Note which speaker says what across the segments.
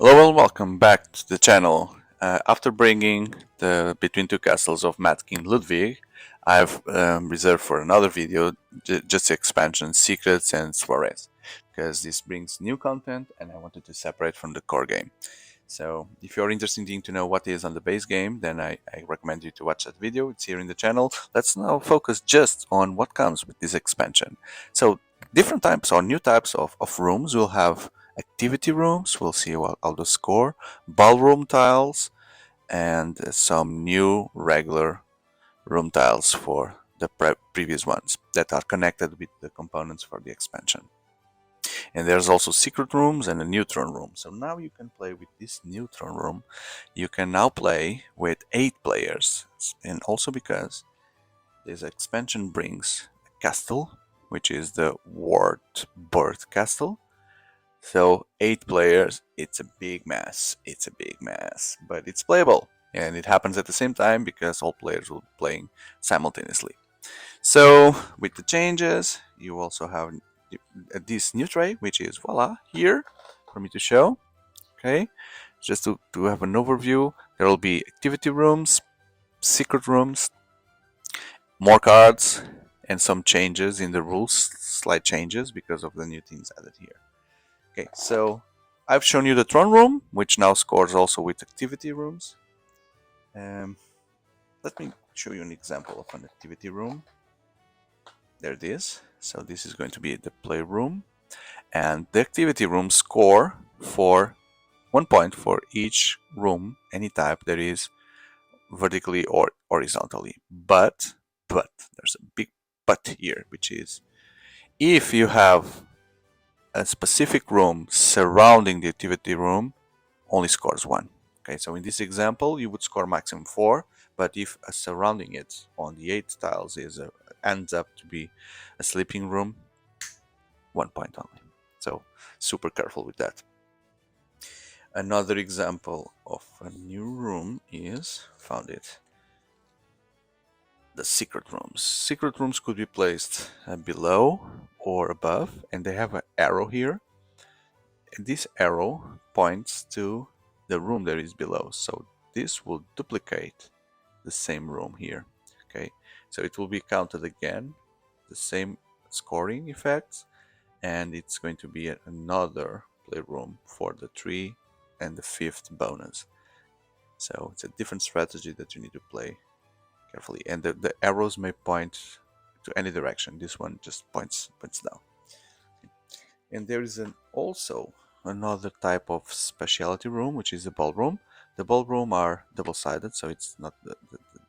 Speaker 1: Hello and welcome back to the channel. After bringing the Between Two Castles of Mad King Ludwig, I've reserved for another video just the expansion Secrets and Soirees, because this brings new content and I wanted to separate from the core game. So if you're interested in to know what is on the base game, then I recommend you to watch that video. It's here in the channel. Let's now focus just on what comes with this expansion. So different types or new types of rooms. We'll have activity rooms. We'll see how to score, ballroom tiles, and some new regular room tiles for the previous ones that are connected with the components for the expansion. And there's also secret rooms and a neutron room. So now you can play with this neutron room. You can now play with 8 players. And also because this expansion brings a castle, which is the Ward Birth Castle. So 8 players, it's a big mess. It's a big mess, but it's playable. And it happens at the same time because all players will be playing simultaneously. So with the changes, you also have this new tray, which is voila here for me to show. Okay, just to have an overview, there will be activity rooms, secret rooms, more cards, and some changes in the rules, slight changes because of the new things added here. Okay, so I've shown you the throne room, which now scores also with activity rooms. Um, Let me show you an example of an activity room. There it is. So this is going to be the playroom, and the activity room score for 1 point for each room, any type that is vertically or horizontally. But there's a big but here, which is if you have a specific room surrounding the activity room, only scores 1. Okay, so in this example, you would score maximum 4, but if surrounding it on the 8 tiles ends up to be a sleeping room, 1 point only. So super careful with that. Another example of a new room is, found it, the secret rooms. Secret rooms could be placed below or above, and they have an arrow here. And this arrow points to the room that is below. So this will duplicate the same room here. Okay, so it will be counted again, the same scoring effects, and it's going to be another playroom for the 3 and the 5th bonus. So it's a different strategy that you need to play carefully, and the arrows may point to any direction. This one just points down. And there is also another type of specialty room, which is the ballroom. The ballroom are double-sided, so it's not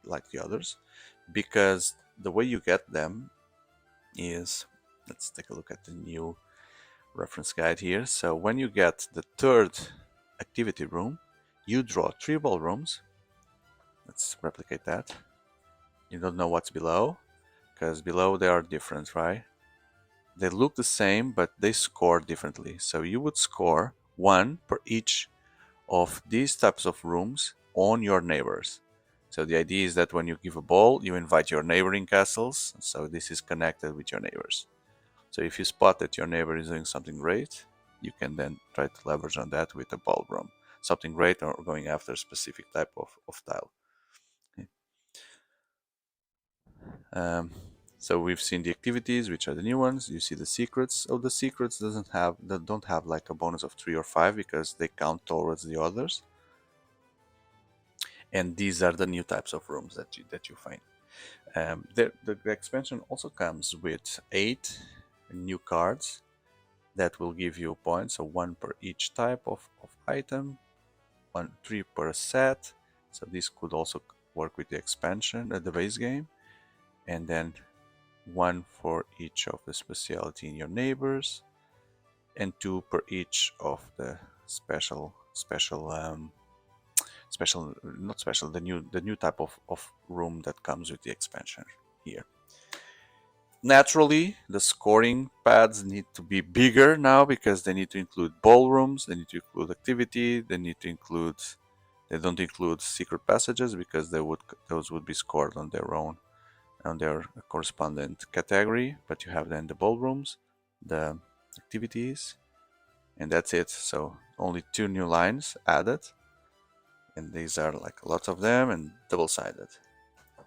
Speaker 1: like the others, because the way you get them is, let's take a look at the new reference guide here. So when you get the 3rd activity room, you draw 3 ballrooms. Let's replicate that. You don't know what's below, because below they are different, right? They look the same, but they score differently. So you would score 1 per each of these types of rooms on your neighbors. So the idea is that when you give a ball, you invite your neighboring castles. So this is connected with your neighbors. So if you spot that your neighbor is doing something great, you can then try to leverage on that with a ballroom. Something great or going after a specific type of tile. Okay. Um, so we've seen the activities, which are the new ones. You see the secrets. Oh, the secrets don't have like a bonus of 3 or 5 because they count towards the others. And these are the new types of rooms that you find. The expansion also comes with 8 new cards that will give you points. So 1 per each type of item, 3 per set. So this could also work with the expansion at the base game, and then 1 for each of the specialty in your neighbors, and 2 per each of the special not special, the new type of room that comes with the expansion here. Naturally, the scoring pads need to be bigger now because they need to include ballrooms, they need to include activity, they don't include secret passages because those would be scored on their own, on their correspondent category. But you have then the ballrooms, the activities, and that's it. So only 2 new lines added, and these are like lots of them and double-sided.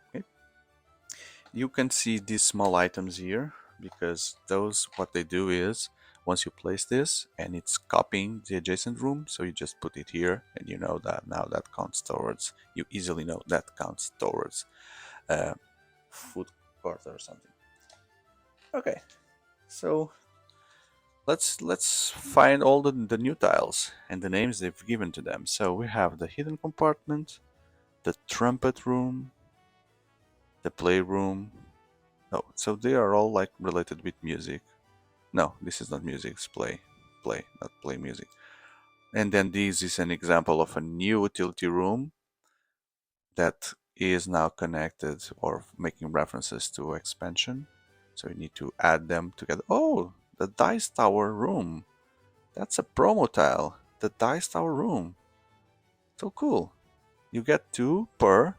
Speaker 1: Okay. You can see these small items here because those, what they do is once you place this and it's copying the adjacent room, so you just put it here and you know that now that counts towards, you easily know that counts towards food court or something. Okay, so let's find all the new tiles and the names they've given to them. So we have the hidden compartment, the trumpet room, the playroom. No, so they are all like related with music. No, this is not music, it's play, not play music. And then this is an example of a new utility room that is now connected or making references to expansion. So you need to add them together. Oh, the dice tower room. That's a promo tile. The dice tower room. So cool. You get 2 per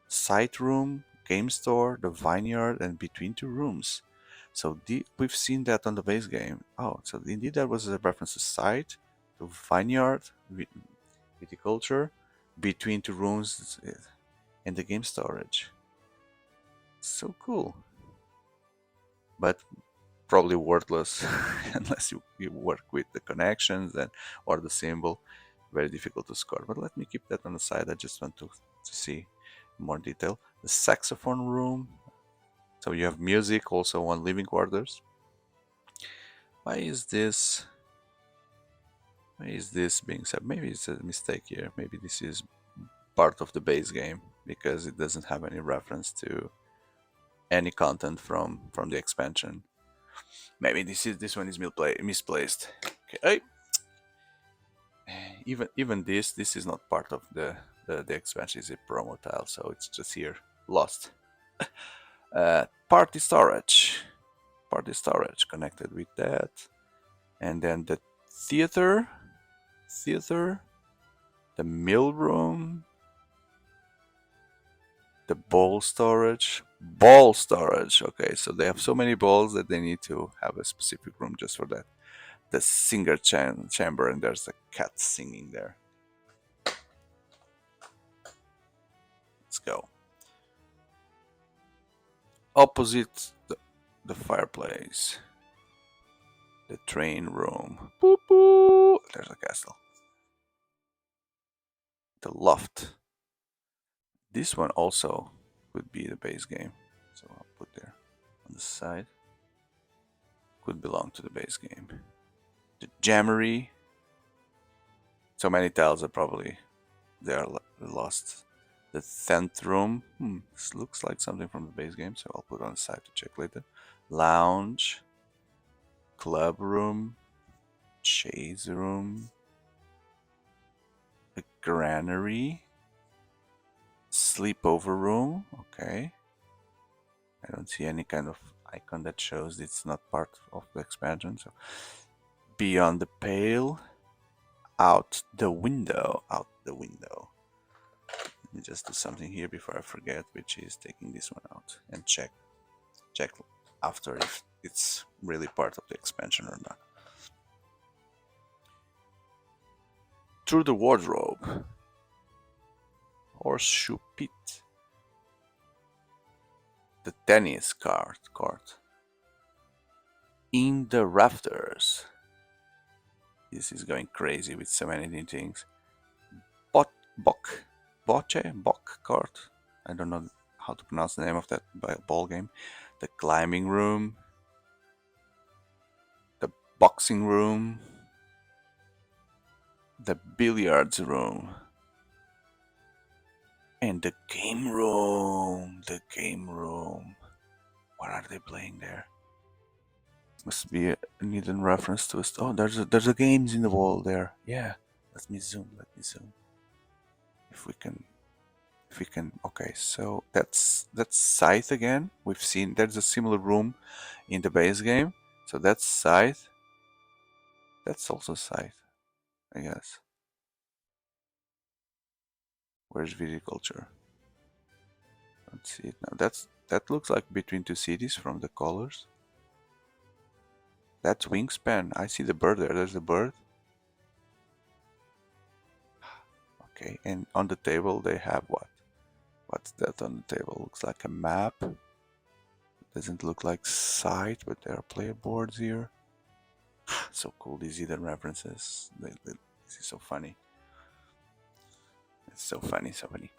Speaker 1: site room, game store, the vineyard, and between 2 rooms. So we've seen that on the base game. Oh, so indeed that was a reference to site, to vineyard, viticulture, between 2 rooms, and the game storage. So cool. But probably worthless unless you work with the connections and or the symbol. Very difficult to score. But let me keep that on the side. I just want to see more detail. The saxophone room. So you have music also on living quarters. Why is this? Why is this being said? Maybe it's a mistake here. Maybe this is part of the base game because it doesn't have any reference to any content from the expansion. Maybe this one is misplaced. Okay. Even this is not part of the expansion. It's a promo tile, so it's just here lost. Party storage. Party storage connected with that, and then the theater, the mill room, the ball storage. Okay, so they have so many balls that they need to have a specific room just for that. The singer chamber, and there's a cat singing there. Let's go. Opposite the fireplace, the train room. Boop, boop. There's a castle. The loft. This one also could be the base game, so I'll put there on the side. Could belong to the base game. The jammery. So many tiles are probably they are lost. The 10th room. This looks like something from the base game, so I'll put it on the side to check later. Lounge. Club room. Chase room. A granary. Sleepover room. Okay. I don't see any kind of icon that shows it's not part of the expansion. So beyond the pale. Out the window. Out the window. Let me just do something here before I forget, which is taking this one out and check after if it's really part of the expansion or not. Through the wardrobe. Horseshoe pit. The tennis court. In the rafters. This is going crazy with so many new things. Bock court. I don't know how to pronounce the name of that ball game. The climbing room. The boxing room. The billiards room. And the game room. The game room. What are they playing there? Must be a hidden reference to us. Oh, there's a games in the wall there. Yeah. Let me zoom. If we can. Okay, so that's Scythe again. We've seen there's a similar room in the base game. So that's Scythe. That's also Scythe, I guess. Where's viticulture? Don't see it now. That looks like between 2 cities from the colors. That's wingspan. I see the bird there. There's the bird. Okay, and on the table they have what? What's that on the table? Looks like a map. Doesn't look like site, but there are player boards here. So cool, these hidden references. This is so funny. It's so funny, so funny.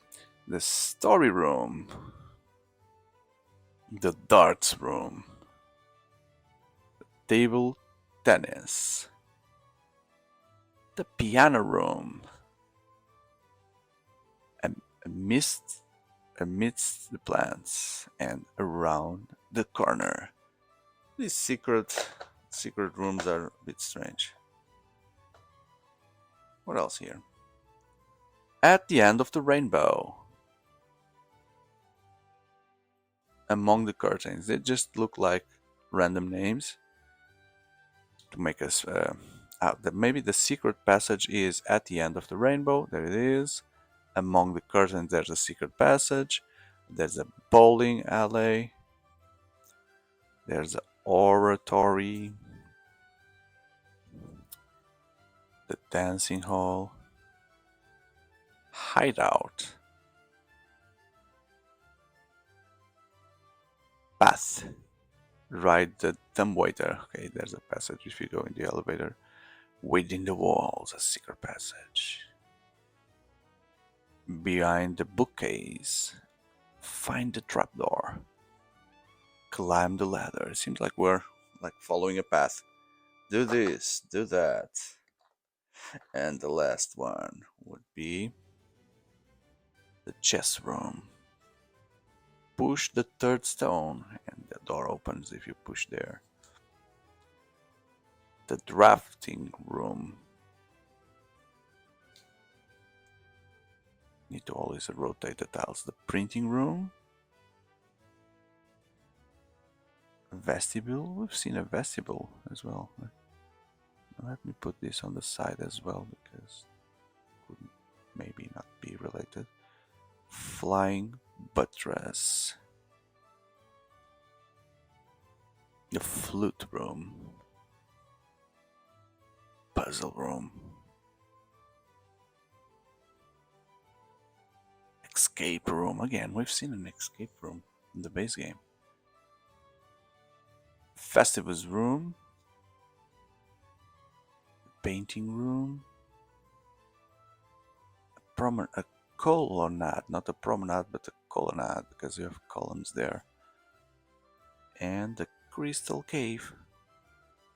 Speaker 1: The story room. The darts room. Table tennis. The piano room. Amidst, amidst the plants and around the corner. These secret rooms are a bit strange. What else here? At the end of the rainbow. Among the curtains. They just look like random names to make us out. That maybe the secret passage is at the end of the rainbow. There it is. Among the curtains, there's a secret passage. There's a bowling alley. There's an oratory. The dancing hall. Hideout. Path. Ride the dumbwaiter. Okay, there's a passage if you go in the elevator. Within the walls, a secret passage. Behind the bookcase. Find the trapdoor. Climb the ladder. It seems like we're like following a path. Do this, do that. And the last one would be the chess room. Push the third stone and the door opens if you push there. The drafting room. Need to always rotate the tiles. The printing room. Vestibule. We've seen a vestibule as well. Let me put this on the side as well because it could maybe not be related. Flying buttress. The flute room. Puzzle room. Escape room. Again, we've seen an escape room in the base game. Festivus room. Painting room. A colonnade, not a promenade, but a colonnade because you have columns there. And the crystal cave.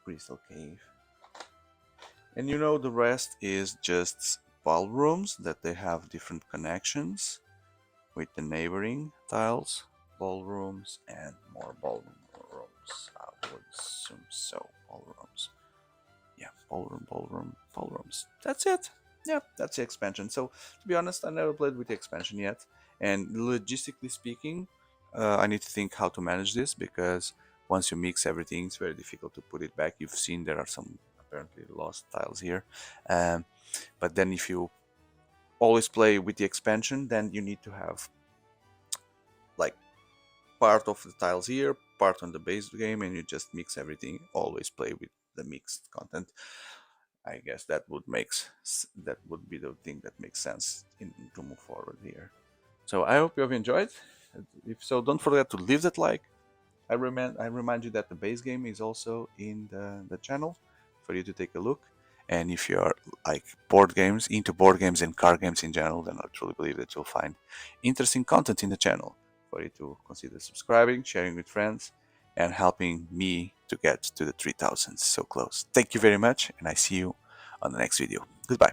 Speaker 1: Crystal cave. And you know the rest is just ballrooms that they have different connections with the neighboring tiles. Ballrooms and more ballrooms. I would assume so. Ballrooms. Yeah, ballrooms. That's it. Yeah, that's the expansion. So to be honest, I never played with the expansion yet. And logistically speaking, I need to think how to manage this because once you mix everything, it's very difficult to put it back. You've seen there are some apparently lost tiles here. But then if you always play with the expansion, then you need to have like part of the tiles here, part on the base game, and you just mix everything. Always play with the mixed content. I guess that would be the thing that makes sense to move forward here. So I hope you have enjoyed. If so, don't forget to leave that like. I remind you that the base game is also in the channel for you to take a look. And if you are like into board games and card games in general, then I truly believe that you'll find interesting content in the channel for you to consider subscribing, sharing with friends, and helping me to get to the 3000 so close. Thank you very much, and I see you on the next video. Goodbye.